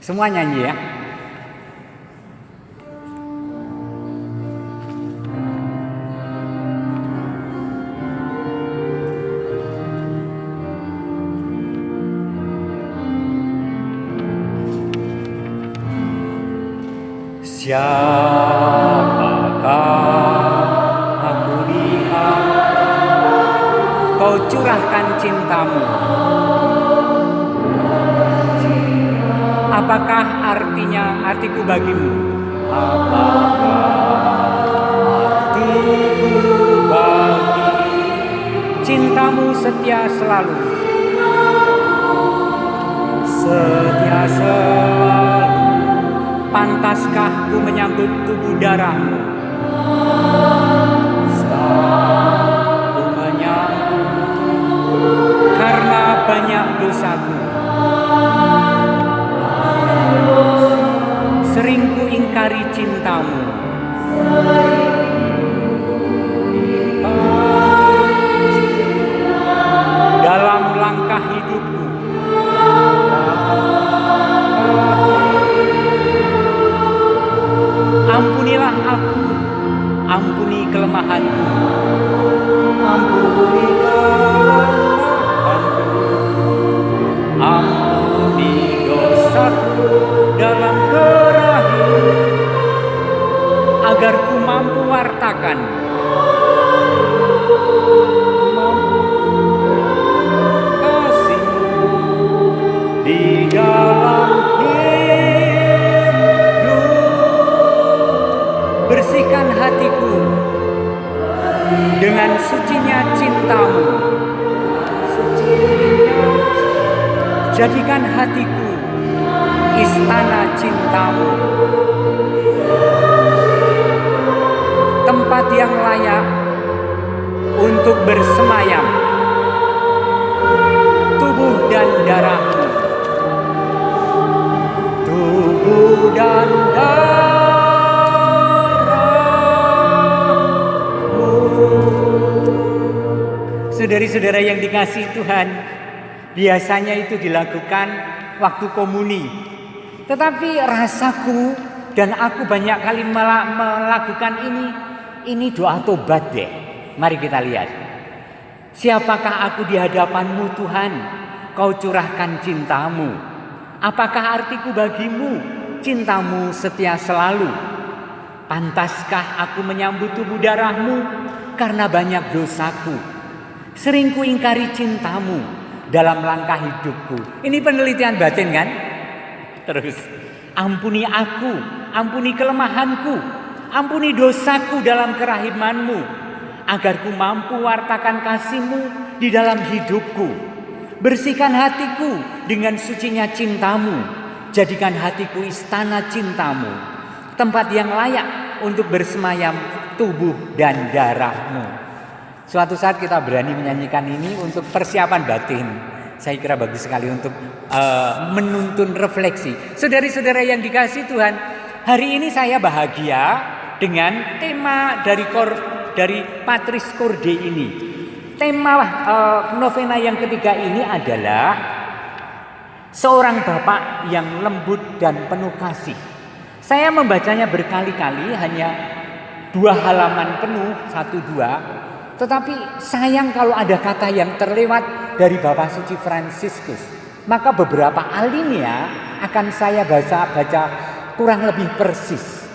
Semua nyanyi ya. Siapakah aku lihat kau curahkan cintamu? Apakah artiku bagimu? Apakah artiku bagi cintamu setia selalu? Setia selalu. Pantaskah ku menyambut tubuh darahmu? Pantaskah ku menyambut karena banyak dosaku. Sering ku ingkari cintamu. Dalam langkah hidupku. Ampunilah aku, ampuni kelemahanku, ampuni kelemahanku, ampuni dosaku dalam kerahim, agar ku mampu wartakan, mampu kasih-Mu di dalam bersihkan hatiku dengan sucinya cintamu. Jadikan hatiku istana cintamu, tempat yang layak untuk bersemayam tubuh dan darahmu, tubuh dan darahmu. Saudari-saudara yang dikasihi Tuhan, biasanya itu dilakukan waktu komuni. Tetapi rasaku dan aku banyak kali melakukan ini doa tobat deh. Mari kita lihat. Siapakah aku di hadapan-Mu Tuhan? Kau curahkan cintamu. Apakah artiku bagimu? Cintamu setia selalu. Pantaskah aku menyambut tubuh darah-Mu karena banyak dosaku? Sering ku ingkari cintamu dalam langkah hidupku. Ini penelitian batin kan? Terus, ampuni aku, ampuni kelemahanku, ampuni dosaku dalam kerahiman-Mu, agar ku mampu wartakan kasih-Mu di dalam hidupku. Bersihkan hatiku dengan sucinya cintamu. Jadikan hatiku istana cintamu, tempat yang layak untuk bersemayam tubuh dan darah-Mu. Suatu saat kita berani menyanyikan ini untuk persiapan batin. Saya kira bagus sekali untuk menuntun refleksi. Saudari-saudara yang dikasihi Tuhan, hari ini saya bahagia dengan tema dari Patris Corde ini. Tema novena yang ketiga ini adalah seorang bapak yang lembut dan penuh kasih. Saya membacanya berkali-kali, hanya 2 halaman penuh, 1-2. Tetapi sayang kalau ada kata yang terlewat dari Bapak Suci Fransiskus. Maka beberapa alinea akan saya baca kurang lebih persis.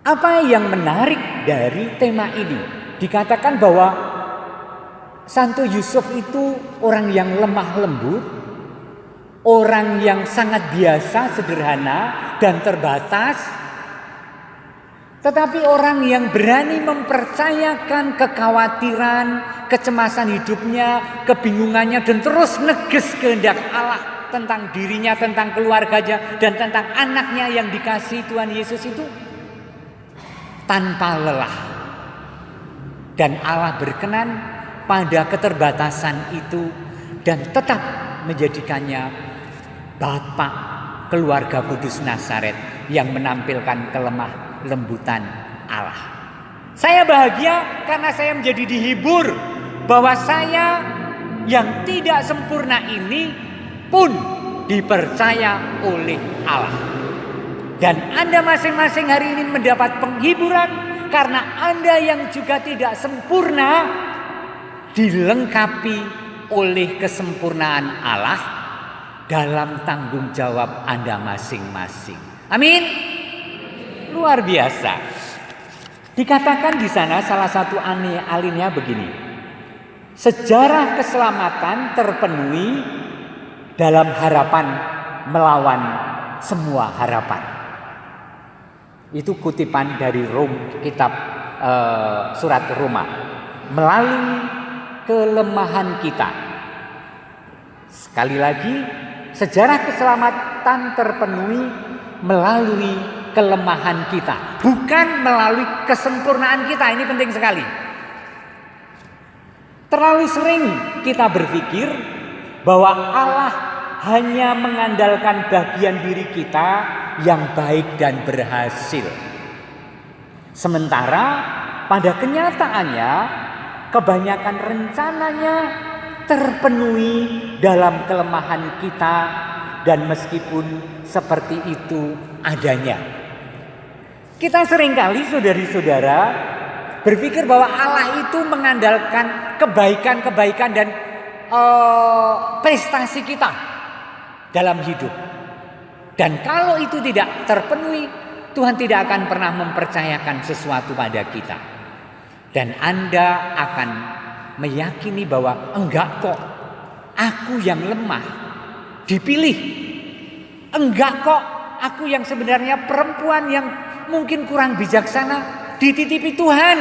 Apa yang menarik dari tema ini? Dikatakan bahwa Santo Yusuf itu orang yang lemah lembut, orang yang sangat biasa, sederhana dan terbatas. Tetapi orang yang berani mempercayakan kekhawatiran, kecemasan hidupnya, kebingungannya, dan terus neges kehendak Allah tentang dirinya, tentang keluarganya, dan tentang anaknya yang dikasihi Tuhan Yesus itu tanpa lelah. Dan Allah berkenan pada keterbatasan itu dan tetap menjadikannya Bapa keluarga kudus Nazaret yang menampilkan kelemah lembutan Allah. Saya bahagia karena saya menjadi dihibur bahwa saya yang tidak sempurna ini pun dipercaya oleh Allah. Dan Anda masing-masing hari ini mendapat penghiburan karena Anda yang juga tidak sempurna dilengkapi oleh kesempurnaan Allah dalam tanggung jawab Anda masing-masing. Amin. Luar biasa. Dikatakan di sana salah satu alinea begini. Sejarah keselamatan terpenuhi dalam harapan melawan semua harapan. Itu kutipan dari kitab surat Roma. Melalui kelemahan kita. Sekali lagi, sejarah keselamatan terpenuhi melalui kelemahan kita, bukan melalui kesempurnaan kita. Ini penting sekali. Terlalu sering kita berpikir bahwa Allah hanya mengandalkan bagian diri kita yang baik dan berhasil. Sementara pada kenyataannya kebanyakan rencananya terpenuhi dalam kelemahan kita, dan meskipun seperti itu adanya. Kita seringkali saudari-saudara berpikir bahwa Allah itu mengandalkan kebaikan-kebaikan dan prestasi kita dalam hidup. Dan kalau itu tidak terpenuhi, Tuhan tidak akan pernah mempercayakan sesuatu pada kita. Dan Anda akan meyakini bahwa enggak kok, aku yang lemah dipilih. Enggak kok, aku yang sebenarnya perempuan yang mungkin kurang bijaksana dititipi Tuhan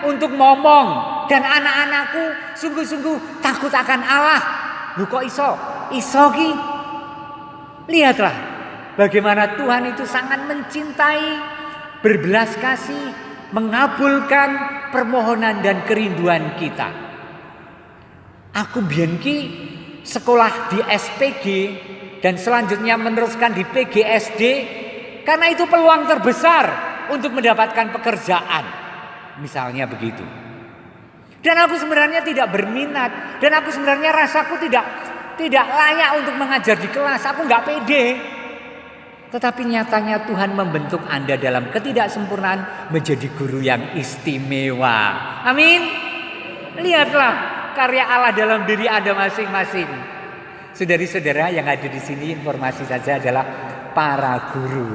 untuk ngomong. Dan anak-anakku sungguh-sungguh takut akan Allah. Lu kok iso? Iso ki? Lihatlah bagaimana Tuhan itu sangat mencintai, berbelas kasih, mengabulkan permohonan dan kerinduan kita. Aku biyen ki sekolah di SPG dan selanjutnya meneruskan di PGSD karena itu peluang terbesar untuk mendapatkan pekerjaan. Misalnya begitu. Dan aku sebenarnya tidak berminat, dan aku sebenarnya rasaku tidak layak untuk mengajar di kelas. Aku nggak pede. Tetapi nyatanya Tuhan membentuk Anda dalam ketidaksempurnaan menjadi guru yang istimewa. Amin. Lihatlah karya Allah dalam diri Anda masing-masing. Saudari-saudara yang ada di sini, informasi saja adalah para guru.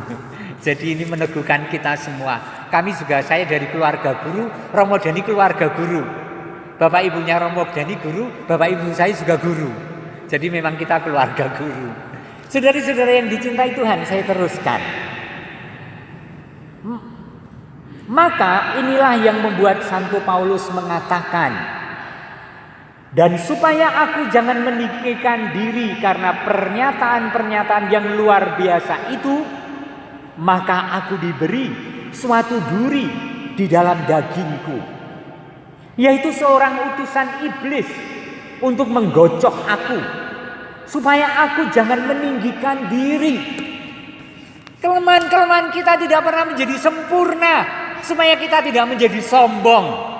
Jadi ini meneguhkan kita semua. Kami juga, saya dari keluarga guru, Romo Dhani keluarga guru. Bapak ibunya Romo Dhani guru, bapak ibu saya juga guru. Jadi memang kita keluarga guru. Saudari-saudara yang dicintai Tuhan, saya teruskan. Maka inilah yang membuat Santo Paulus mengatakan, dan supaya aku jangan meninggikan diri karena pernyataan-pernyataan yang luar biasa itu, maka aku diberi suatu duri di dalam dagingku, yaitu seorang utusan iblis untuk menggocok aku, supaya aku jangan meninggikan diri. Kelemahan-kelemahan kita tidak pernah menjadi sempurna, supaya kita tidak menjadi sombong.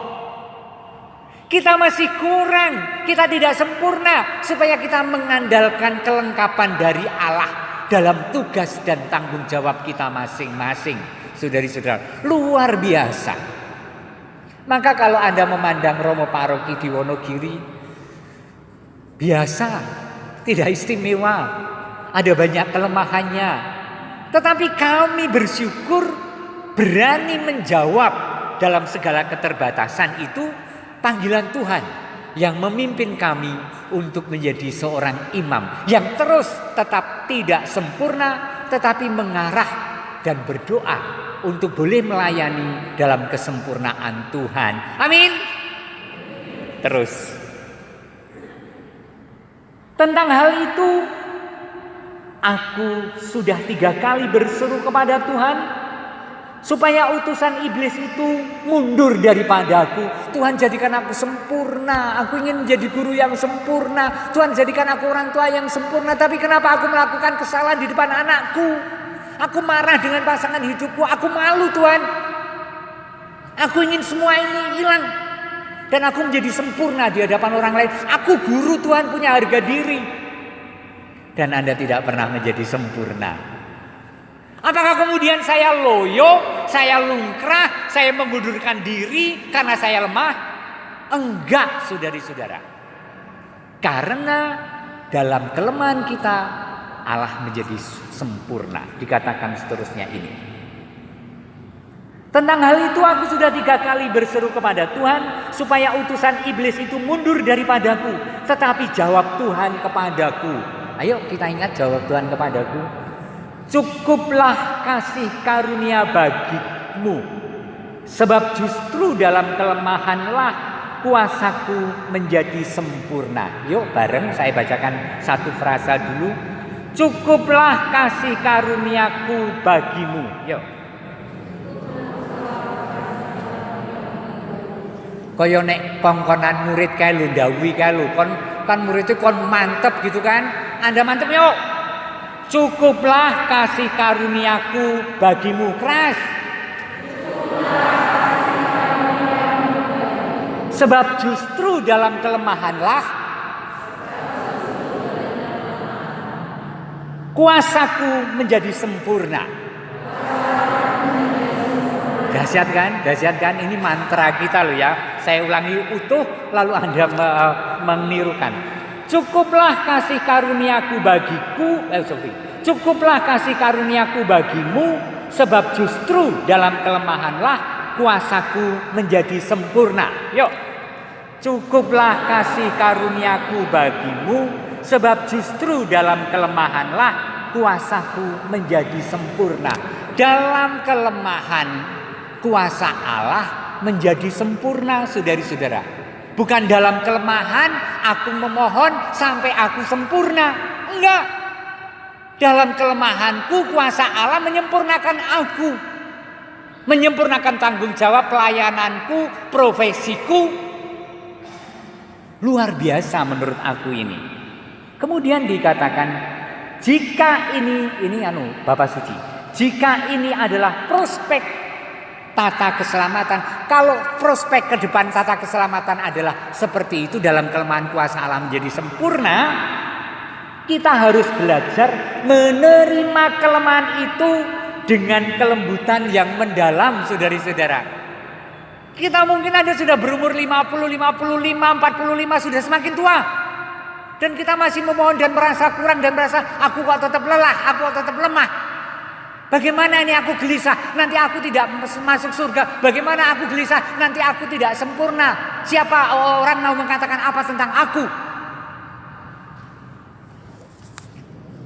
Kita masih kurang, kita tidak sempurna, supaya kita mengandalkan kelengkapan dari Allah dalam tugas dan tanggung jawab kita masing-masing. Saudari-saudara, luar biasa. Maka kalau Anda memandang Romo Paroki di Wonogiri, biasa, tidak istimewa, ada banyak kelemahannya. Tetapi kami bersyukur berani menjawab dalam segala keterbatasan itu panggilan Tuhan yang memimpin kami untuk menjadi seorang imam yang terus tetap tidak sempurna tetapi mengarah dan berdoa untuk boleh melayani dalam kesempurnaan Tuhan. Amin. Terus tentang hal itu aku sudah 3 kali berseru kepada Tuhan supaya utusan iblis itu mundur daripadaku. Tuhan jadikan aku sempurna. Aku ingin menjadi guru yang sempurna. Tuhan jadikan aku orang tua yang sempurna. Tapi kenapa aku melakukan kesalahan di depan anakku? Aku marah dengan pasangan hidupku. Aku malu Tuhan. Aku ingin semua ini hilang. Dan aku menjadi sempurna di hadapan orang lain. Aku guru Tuhan, punya harga diri. dan Anda tidak pernah menjadi sempurna. Apakah kemudian saya loyo, saya lungkrah, saya mengundurkan diri karena saya lemah? Enggak, saudari-saudara. Karena dalam kelemahan kita Allah menjadi sempurna. Dikatakan seterusnya ini. Tentang hal itu aku sudah 3 kali berseru kepada Tuhan supaya utusan iblis itu mundur daripadaku. Tetapi jawab Tuhan kepadaku. Ayo kita ingat jawab Tuhan kepadaku. Cukuplah kasih karunia bagimu. Sebab justru dalam kelemahanlah kuasaku menjadi sempurna. Yuk bareng saya bacakan satu frasa dulu. Cukuplah kasih karuniaku bagimu. Yuk. Kaya nek kongkonan murid kae lho ndawuhi kae lho kan murid itu kon mantep gitu kan. Anda mantep yuk. Cukuplah kasih karuniaku bagimu. Keras. Sebab justru dalam kelemahanlah kuasaku menjadi sempurna. Dahsyat kan? Dahsyat kan? Ini mantra kita loh ya. Saya ulangi utuh lalu Anda menirukan. Cukuplah kasih karuniaku bagiku. Cukuplah kasih karuniaku bagimu. Sebab justru dalam kelemahanlah kuasaku menjadi sempurna. Yuk. Cukuplah kasih karuniaku bagimu. Sebab justru dalam kelemahanlah kuasaku menjadi sempurna. Dalam kelemahan kuasa Allah menjadi sempurna, saudari-saudara. Bukan dalam kelemahan aku memohon sampai aku sempurna. Enggak. Dalam kelemahanku kuasa Allah menyempurnakan aku. Menyempurnakan tanggung jawab pelayananku, profesiku. Luar biasa menurut aku ini. Kemudian dikatakan, jika ini Bapak Suci, jika ini adalah prospek tata keselamatan, kalau prospek ke depan tata keselamatan adalah seperti itu dalam kelemahan kuasa Allah menjadi sempurna, kita harus belajar menerima kelemahan itu dengan kelembutan yang mendalam, saudari-saudara. Kita mungkin ada sudah berumur 50, 55, 45, sudah semakin tua. Dan kita masih memohon dan merasa kurang dan merasa aku kok tetap lelah, aku kok tetap lemah. Bagaimana ini aku gelisah, nanti aku tidak masuk surga. Bagaimana aku gelisah, nanti aku tidak sempurna. Siapa orang mau mengatakan apa tentang aku?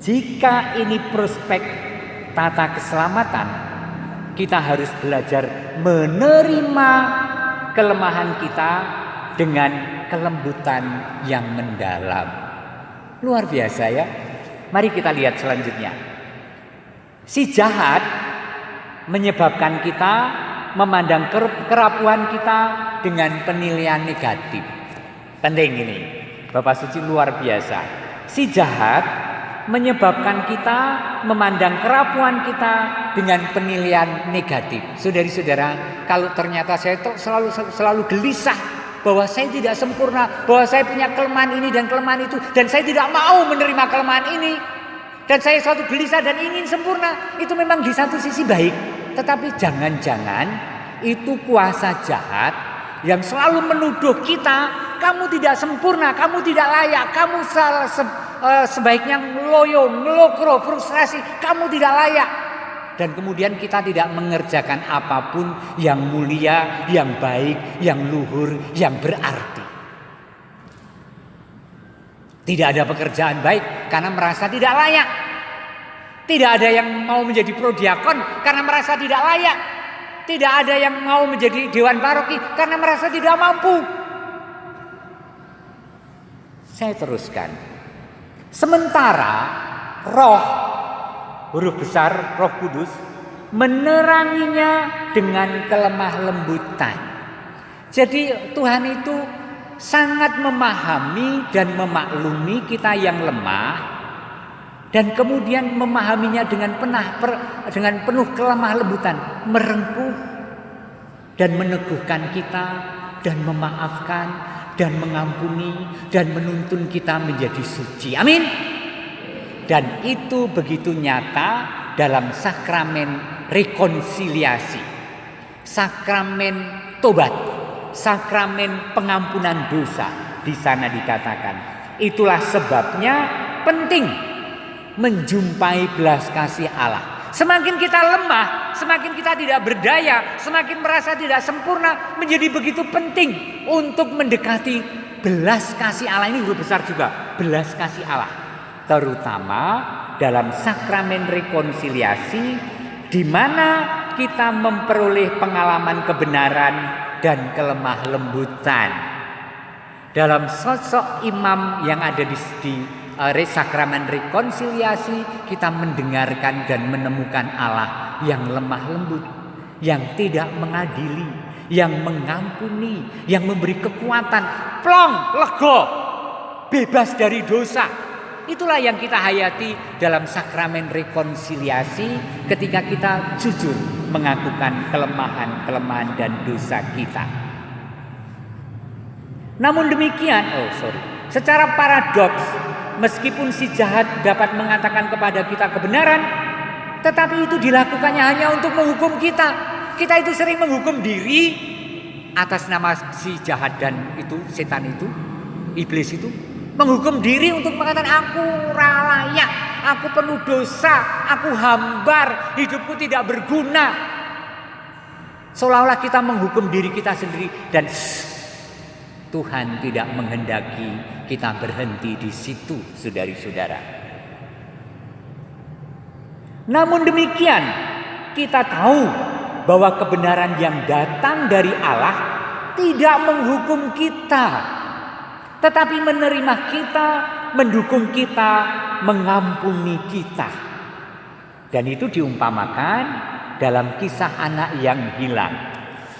Jika ini prospek tata keselamatan, kita harus belajar menerima kelemahan kita dengan kelembutan yang mendalam. Luar biasa ya. Mari kita lihat selanjutnya. Si jahat menyebabkan kita memandang kerapuhan kita dengan penilaian negatif. Penting ini, Bapak Suci, luar biasa. Si jahat menyebabkan kita memandang kerapuhan kita dengan penilaian negatif. Saudari-saudara, kalau ternyata saya selalu gelisah bahwa saya tidak sempurna, bahwa saya punya kelemahan ini dan kelemahan itu, dan saya tidak mau menerima kelemahan ini, dan saya selalu gelisah dan ingin sempurna, itu memang di satu sisi baik. Tetapi jangan-jangan itu kuasa jahat yang selalu menuduh kita, kamu tidak sempurna, kamu tidak layak, kamu sebaiknya loyo, ngelokro, frustrasi, kamu tidak layak. Dan kemudian kita tidak mengerjakan apapun yang mulia, yang baik, yang luhur, yang berarti. Tidak ada pekerjaan baik karena merasa tidak layak. Tidak ada yang mau menjadi prodiakon karena merasa tidak layak. Tidak ada yang mau menjadi dewan paroki karena merasa tidak mampu. Saya teruskan. Sementara roh, huruf besar, Roh Kudus meneranginya dengan kelemah lembutan. Jadi Tuhan itu sangat memahami dan memaklumi kita yang lemah, dan kemudian memahaminya dengan penuh kelemah lembutan, merengkuh dan meneguhkan kita dan memaafkan dan mengampuni dan menuntun kita menjadi suci. Amin. Dan itu begitu nyata dalam sakramen rekonsiliasi, sakramen tobat, sakramen pengampunan dosa. Di sana dikatakan, itulah sebabnya penting menjumpai belas kasih Allah. Semakin kita lemah, semakin kita tidak berdaya, semakin merasa tidak sempurna, menjadi begitu penting untuk mendekati belas kasih Allah. Ini huruf besar juga, belas kasih Allah. Terutama dalam sakramen rekonsiliasi, di mana kita memperoleh pengalaman kebenaran dan kelemah lembutan. Dalam sosok imam yang ada di sakramen rekonsiliasi, kita mendengarkan dan menemukan Allah yang lemah lembut, yang tidak mengadili, yang mengampuni, yang memberi kekuatan, plong, lego, bebas dari dosa. Itulah yang kita hayati dalam sakramen rekonsiliasi ketika kita jujur mengakukan kelemahan dan dosa kita. Namun demikian, secara paradoks, meskipun si jahat dapat mengatakan kepada kita kebenaran, tetapi itu dilakukannya hanya untuk menghukum kita. Kita itu sering menghukum diri atas nama si jahat dan itu, setan itu, iblis itu. Menghukum diri untuk mengatakan aku layak, aku penuh dosa, aku hambar, hidupku tidak berguna. Seolah-olah kita menghukum diri kita sendiri dan Tuhan tidak menghendaki kita berhenti di situ, saudari-saudara. Namun demikian, kita tahu bahwa kebenaran yang datang dari Allah tidak menghukum kita, tetapi menerima kita, mendukung kita, mengampuni kita. Dan itu diumpamakan dalam kisah anak yang hilang.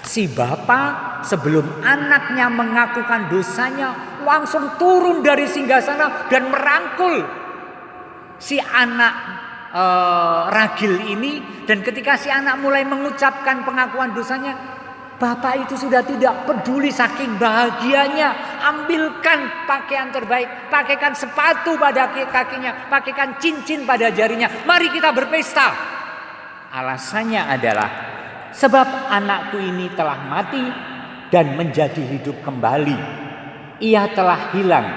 Si bapak sebelum anaknya mengakukan dosanya langsung turun dari singgasana dan merangkul si anak ragil ini. Dan ketika si anak mulai mengucapkan pengakuan dosanya, bapak itu sudah tidak peduli, saking bahagianya. Ambilkan pakaian terbaik, pakaikan sepatu pada kakinya, pakaikan cincin pada jarinya, mari kita berpesta. Alasannya adalah sebab anakku ini telah mati dan menjadi hidup kembali. Ia telah hilang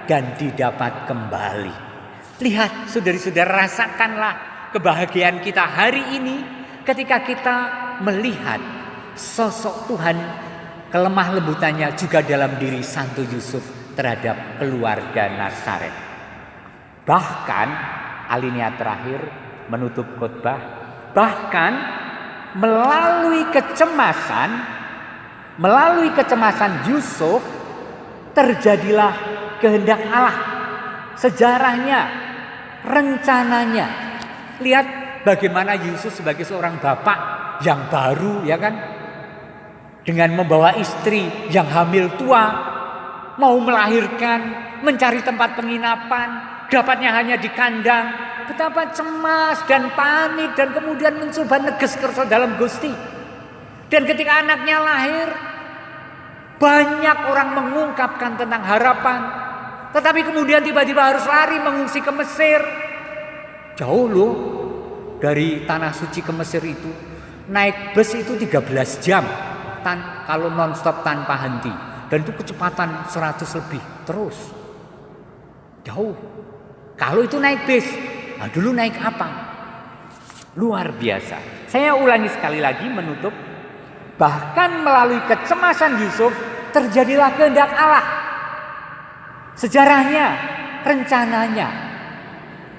dan didapat kembali. Lihat saudari-saudara, rasakanlah kebahagiaan kita hari ini ketika kita melihat sosok Tuhan, kelemah lembutannya juga dalam diri Santo Yusuf terhadap keluarga Nazaret. Bahkan alinea terakhir menutup khotbah, bahkan melalui kecemasan Yusuf terjadilah kehendak Allah, sejarahnya, rencananya. Lihat bagaimana Yusuf sebagai seorang bapak yang baru, ya kan, dengan membawa istri yang hamil tua, mau melahirkan, mencari tempat penginapan, dapatnya hanya di kandang. Betapa cemas dan panik, dan kemudian mencoba neges kersa dalam Gusti. Dan ketika anaknya lahir, banyak orang mengungkapkan tentang harapan, tetapi kemudian tiba-tiba harus lari mengungsi ke Mesir. Jauh loh dari tanah suci ke Mesir itu. Naik bus itu 13 jam kalau non-stop tanpa henti. Dan itu kecepatan 100 lebih terus. Jauh. Kalau itu naik bis, nah dulu naik apa? Luar biasa. Saya ulangi sekali lagi menutup. Bahkan melalui kecemasan Yusuf terjadilah kehendak Allah. Sejarahnya, rencananya.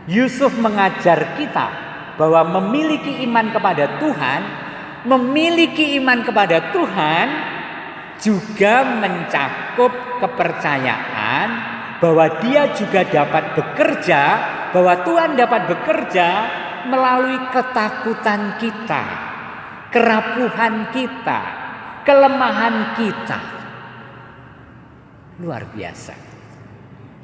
Yusuf mengajar kita bahwa memiliki iman kepada Tuhan juga mencakup kepercayaan bahwa dia juga dapat bekerja, bahwa Tuhan dapat bekerja melalui ketakutan kita, kerapuhan kita, kelemahan kita. Luar biasa.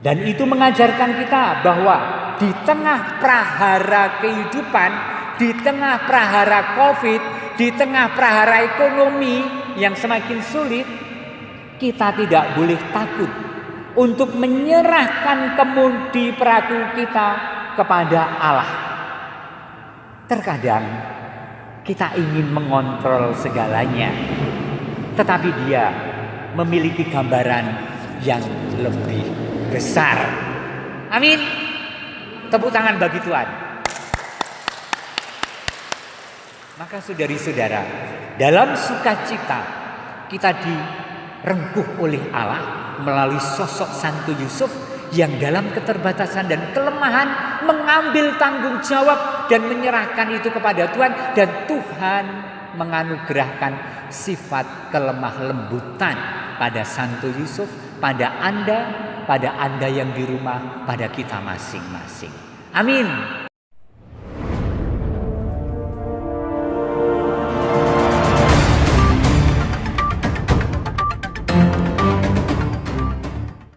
Dan itu mengajarkan kita bahwa di tengah prahara kehidupan, di tengah prahara COVID, di tengah prahara ekonomi yang semakin sulit, kita tidak boleh takut untuk menyerahkan kemudi perahu kita kepada Allah. Terkadang kita ingin mengontrol segalanya, tetapi Dia memiliki gambaran yang lebih besar. Amin. Tepuk tangan bagi Tuhan. Maka saudari-saudara, dalam sukacita kita direngkuh oleh Allah melalui sosok Santo Yusuf yang dalam keterbatasan dan kelemahan mengambil tanggung jawab dan menyerahkan itu kepada Tuhan, dan Tuhan menganugerahkan sifat kelemah lembutan pada Santo Yusuf, pada Anda yang di rumah, pada kita masing-masing. Amin.